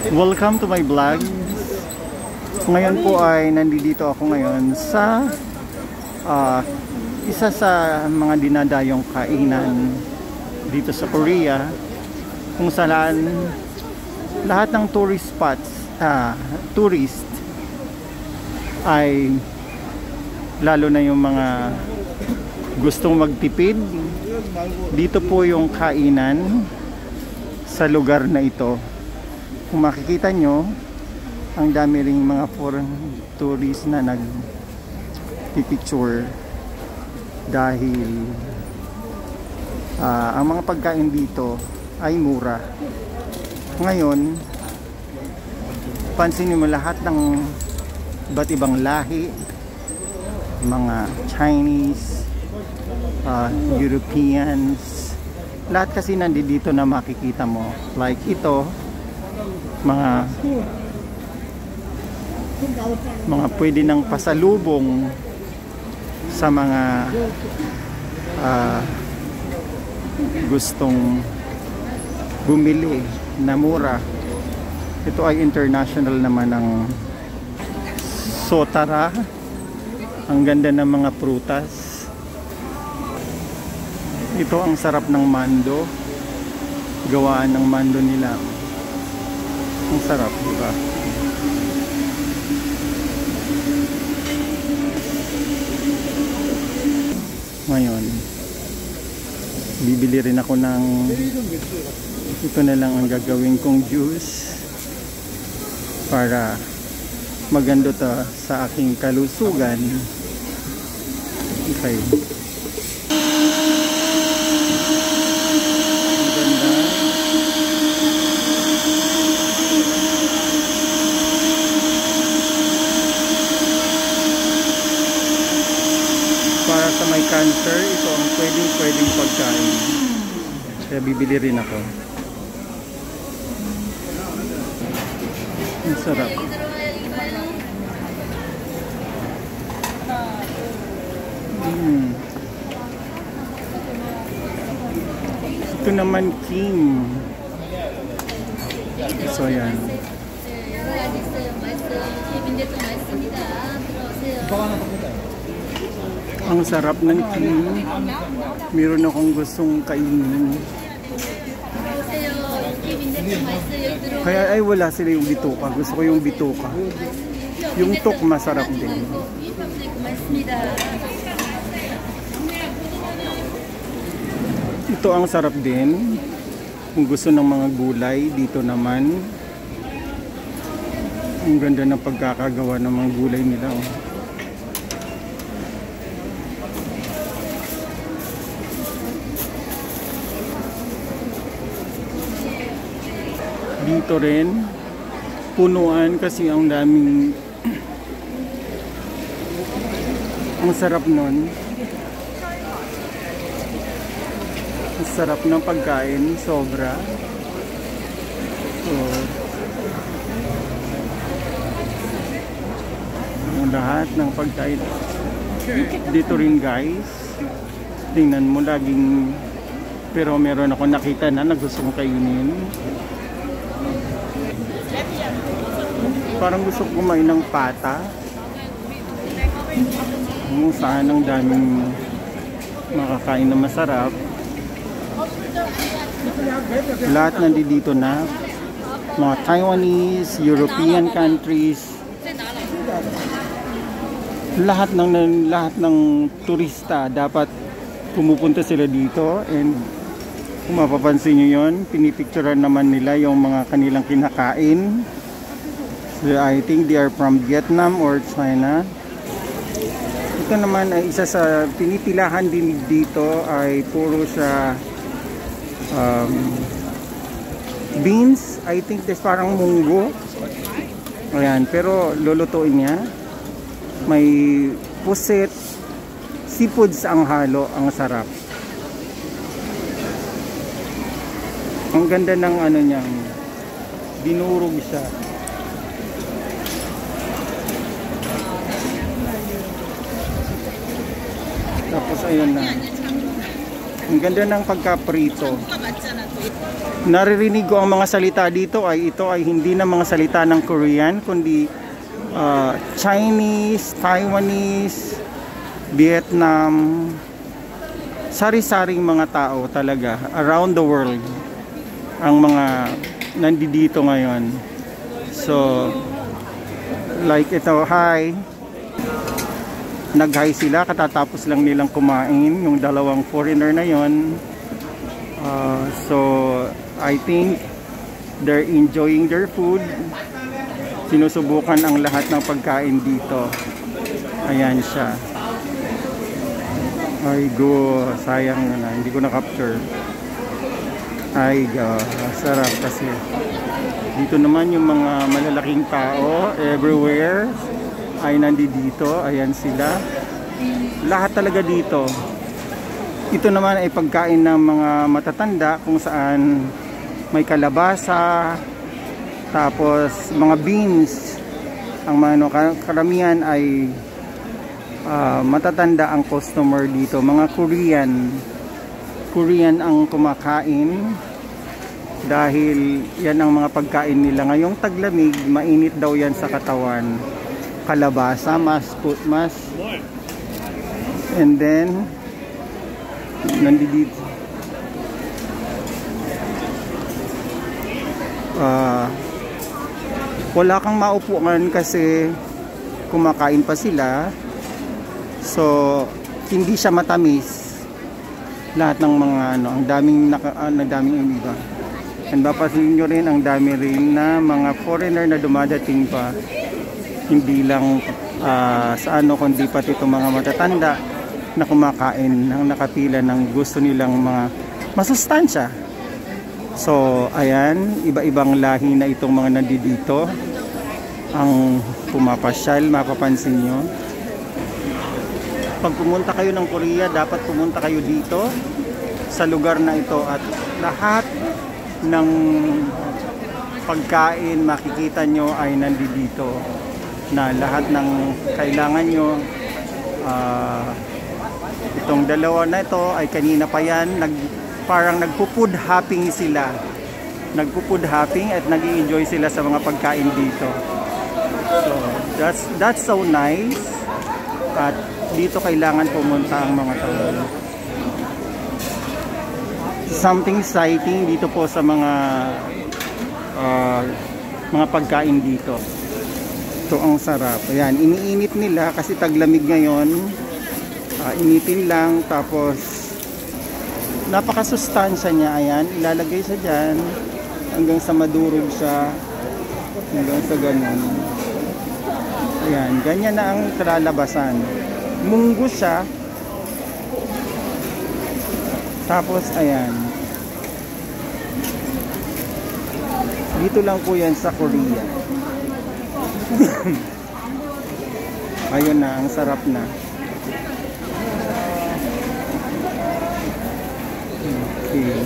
Welcome to my vlog. Ngayon po ay nandito ako ngayon sa isa sa mga dinadayong kainan dito sa Korea, kung saan lahat ng tourist spots, tourist ay lalo na yung mga gustong magtipid. Dito po yung kainan sa lugar na ito. Kung makikita nyo, ang dami ring mga foreign tourists na nagpipicture dahil ang mga pagkain dito ay mura. Ngayon, pansinin mo lahat ng iba't ibang lahi, mga Chinese, Europeans, lahat kasi nandito na makikita mo. Like ito, mga pwede nang pasalubong sa mga gustong bumili na mura. Ito ay international naman ng Sotara. Ang ganda ng mga prutas. Ito ang sarap ng mando, gawaan ng mando nila. Ang sarap, diba? Ngayon, bibili rin ako ng ito na lang ang gagawin kong juice para maganda to sa aking kalusugan. Okay. Para sa may cancer, ito ang pwedeng pagkain. Kaya bibili rin ako. Ang sarap. Ito naman King. So yan. Ang sarap ng King. Meron akong gustong kainin. Kaya ay wala sila yung bituka. Gusto ko yung bituka. Yung tok masarap din. Ito ang sarap din. Kung gusto ng mga gulay, dito naman. Ang ganda ng pagkakagawa ng mga gulay nila. Dito rin punuan kasi ang daming ang sarap nun. Ang sarap ng pagkain, sobra. So, ang lahat ng pagkain dito rin guys. Tingnan mo, laging pero meron ako nakita na gusto kong kainin. Parang gusto ko kumain ng pata. Saan ang daming makakain na masarap. Lahat nandito na. Mga Taiwanese, European countries. Lahat ng turista dapat pumupunta sila dito. And kung mapapansin nyo yun, pinipicturean naman nila yung mga kanilang kinakain. So, I think they are from Vietnam or China. Ito naman ay isa sa pinipilahan din dito ay puro sa beans. I think this parang munggo. Ayan, pero lulutuin niya. May pusit, seafoods ang halo, ang sarap. Ang ganda ng ano niya, dinurog siya. Tapos ayun na. Ang ganda ng pagkaprito. naririnig ko ang mga salita dito ito ay hindi na mga salita ng Korean kundi Chinese, Taiwanese, Vietnam, sari-saring mga tao talaga around the world ang mga nandito ngayon. So like ito, hi, nag-hi sila katatapos lang nilang kumain yung dalawang foreigner na yon. So I think they're enjoying their food. Sinusubukan ang lahat ng pagkain dito. Ayan siya. Ay go, sayang na hindi ko na-capture. Ay go, sarap kasi. Dito naman yung mga malalaking tao everywhere ay nandito. Ayan sila. Lahat talaga dito. Ito naman ay pagkain ng mga matatanda kung saan may kalabasa, tapos mga beans. Ang mga karamihan ay matatanda ang customer dito. Mga Korean ang kumakain dahil yan ang mga pagkain nila. Ngayong taglamig, mainit daw yan sa katawan. Kalabasa, mas. And then nandito wala kang maupuan kasi kumakain pa sila, so hindi siya matamis lahat ng mga ang daming iba. And mapapansin nyo rin ang dami rin na mga foreigner na dumadating pa, hindi lang sa kundi pati itong mga matatanda na kumakain ang nakapila ng gusto nilang mga masustansya. So ayan, iba-ibang lahi na itong mga nandito ang pumapasyal. Mapapansin nyo, pag pumunta kayo ng Korea, dapat pumunta kayo dito sa lugar na ito at lahat ng pagkain makikita nyo ay nandito na lahat ng kailangan nyo. Itong dalawa na ito ay kanina pa yan, parang nagpo-food hopping sila. Nagpo-food hopping at nag-i-enjoy sila sa mga pagkain dito. So, that's so nice. At dito kailangan pumunta ang mga tao. Something exciting dito po sa mga pagkain dito. Ito ang sarap. Ayan, iniinit nila kasi taglamig ngayon. Initin lang, tapos napakasustansya niya. Ayan, ilalagay siya dyan hanggang sa madurog siya, hanggang sa ganun. Ayan, ganyan na ang kalalabasan. Munggo siya, tapos ayan, dito lang po yan sa Korea. Ayun na, ang sarap na. Okay.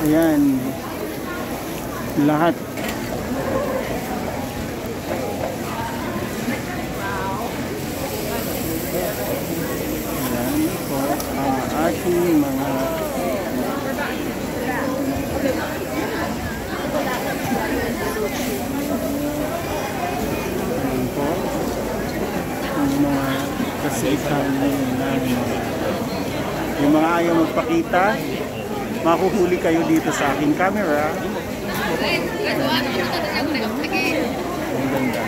Ayan, lahat. Ayan po ang ating mga kasihan yung mga ayaw magpakita, makuhuli kayo dito sa aking camera. Ang ganda.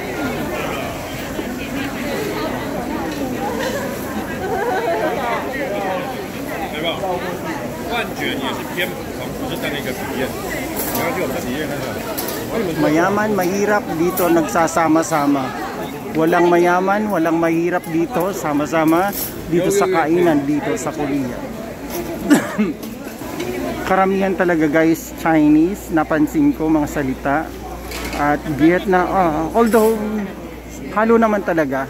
Mayaman, mahirap dito nagsasama-sama. Walang mayaman, walang mahirap dito, sama-sama dito sa kainan, dito sa Korea. Karamihan talaga guys, Chinese, napansin ko mga salita. At Vietnam, although halo naman talaga.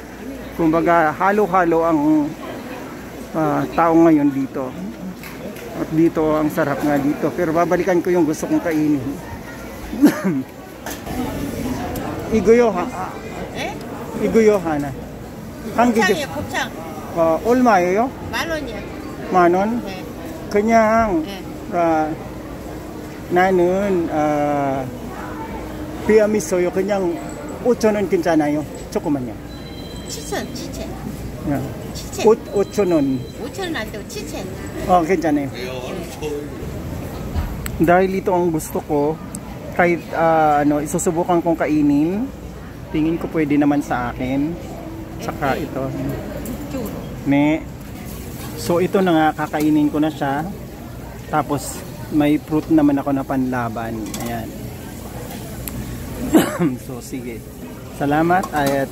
Kumbaga halo-halo ang tao ngayon dito. At dito ang sarap nga dito. Pero babalikan ko yung gusto kong kainin. Iguyo ha. Iguyo hana. 곱창이에요, 곱창. 얼마예요? 10,000원이요. 10,000원? 네. 그냥 네. 나는 비암있어요. 그냥 5,000원 괜찮아요. 조금만요. 7,000. 야. 7,000. 5,000원. 5,000원 안 되고 7,000. 괜찮아요. Dahil ito ang gusto ko, kahit isusubukan kong kainin, tingin ko pwede naman sa akin. Saka ito. Ne. So ito na nga, kakainin ko na siya. Tapos may fruit naman ako na panlaban. Ayan. So sige. Salamat at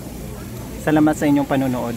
salamat sa inyong panonood.